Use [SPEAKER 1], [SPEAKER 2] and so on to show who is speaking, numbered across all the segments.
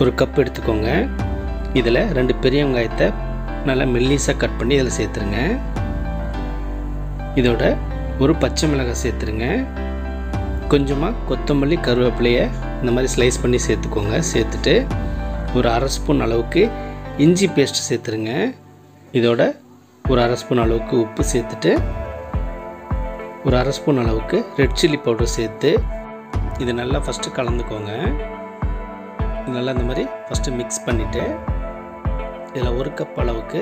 [SPEAKER 1] ஒரு கப் எடுத்துக்கோங்க. இதில் 2 பெரிய வெங்காயத்தை நல்லா மெல்லிசாக கட் பண்ணி இதில் சேர்த்துருங்க. இதோட ஒரு பச்சை மிளகாய் சேர்த்துருங்க. கொஞ்சமாக கொத்தமல்லி கருவேப்பிலையை இந்த மாதிரி ஸ்லைஸ் பண்ணி சேர்த்துக்கோங்க. சேர்த்துட்டு ஒரு 1/2 ஸ்பூன் அளவுக்கு இஞ்சி பேஸ்ட் சேர்த்துருங்க. இதோட ஒரு 1/2 ஸ்பூன் அளவுக்கு உப்பு சேர்த்துட்டு ஒரு 1/2 ஸ்பூன் அளவுக்கு ரெட் சில்லி பவுடர் சேர்த்து இது நல்லா ஃபஸ்ட்டு கலந்துக்கோங்க. நல்லா இந்த மாதிரி ஃபஸ்ட்டு மிக்ஸ் பண்ணிவிட்டு இதில் 1 கப் அளவுக்கு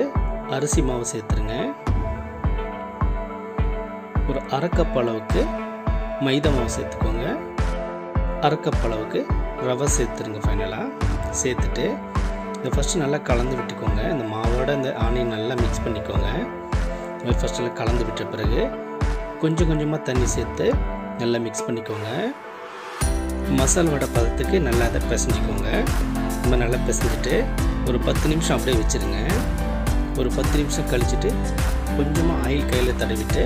[SPEAKER 1] அரிசி மாவு சேர்த்துருங்க. ஒரு 1/2 கப் அளவுக்கு மைதா மாவு சேர்த்துக்கோங்க. 1/2 கப் அளவுக்கு ரவை சேர்த்துருங்க. ஃபைனலாக சேர்த்துட்டு இதை ஃபஸ்ட்டு நல்லா கலந்து விட்டுக்கோங்க. இந்த மாவோட இந்த ஆனியன் நல்லா மிக்ஸ் பண்ணிக்கோங்க. ஃபஸ்ட்டில் கலந்து விட்ட பிறகு கொஞ்சம் கொஞ்சமாக தண்ணி சேர்த்து நல்லா மிக்ஸ் பண்ணிக்கோங்க. மசால் வடை பதத்துக்கு நல்லா அதை பிசைஞ்சிக்கோங்க. இந்த மாதிரி நல்லா பிசைஞ்சிட்டு ஒரு 10 நிமிஷம் அப்படியே வச்சுருங்க. ஒரு 10 நிமிஷம் கழிச்சிட்டு கொஞ்சமாக ஆயில் கையில் தடவிட்டு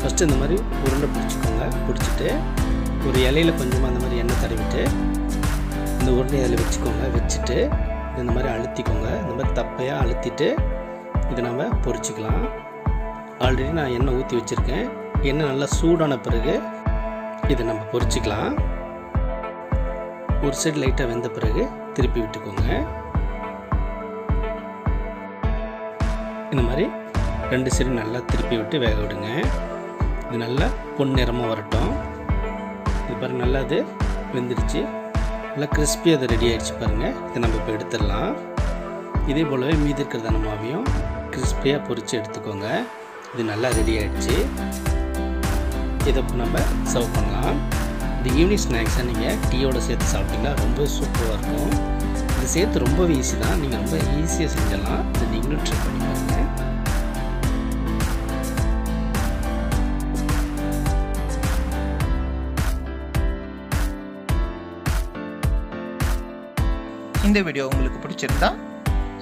[SPEAKER 1] ஃபஸ்ட்டு இந்த மாதிரி உருண்டை பிடிச்சிக்கோங்க. பிடிச்சிட்டு ஒரு இலையில் கொஞ்சமாக அந்த மாதிரி எண்ணெய் தடவிட்டு இந்த உருண்டை அதில் வச்சுக்கோங்க. வச்சுட்டு இந்த மாதிரி அழுத்திக்கோங்க. இந்த மாதிரி தப்பையாக அழுத்திட்டு இதை நம்ம பொரிச்சிக்கலாம். ஆல்ரெடி நான் எண்ணெய் ஊற்றி வச்சுருக்கேன். எண்ணெய் நல்லா சூடான பிறகு இதை நம்ம பொரிச்சிக்கலாம். ஒரு சைடு லைட்டாக வெந்த பிறகு திருப்பி விட்டுக்கோங்க. இந்த மாதிரி 2 சைடு நல்லா திருப்பி விட்டு வேக விடுங்க. இது நல்லா பொன்னிறமாக வரட்டும். இது பாருங்கள், நல்லா அது வெந்துடுச்சு. நல்லா கிறிஸ்பியாக அது ரெடி ஆகிடுச்சு பாருங்கள். இதை நம்ம இப்போ எடுத்துடலாம். இதே போலவே மீதி இருக்கிறதான மாவையும் கிறிஸ்பியாக பொரித்து எடுத்துக்கோங்க. இது நல்லா ரெடி ஆகிடுச்சு. இதை நம்ம சர்வ் பண்ணலாம். இந்த ஈவினிங் ஸ்நாக்ஸை நீங்கள் டீயோடு சேர்த்து சாப்பிட்டிங்கன்னா ரொம்ப சூப்பராக இருக்கும். இது சேர்த்து ரொம்பவே ஈஸி தான். நீங்கள் ரொம்ப ஈஸியாக செஞ்சிடலாம். இதை நீங்களும் ட்ரை பண்ணி பாருங்கள்.
[SPEAKER 2] இந்த வீடியோ உங்களுக்கு பிடிச்சிருந்தா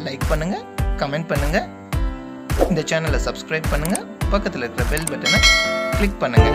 [SPEAKER 2] லைக் பண்ணுங்க, கமெண்ட் பண்ணுங்க, இந்த சேனலை சப்ஸ்கிரைப் பண்ணுங்க, பக்கத்தில் இருக்கிற பெல் பட்டனை கிளிக் பண்ணுங்க.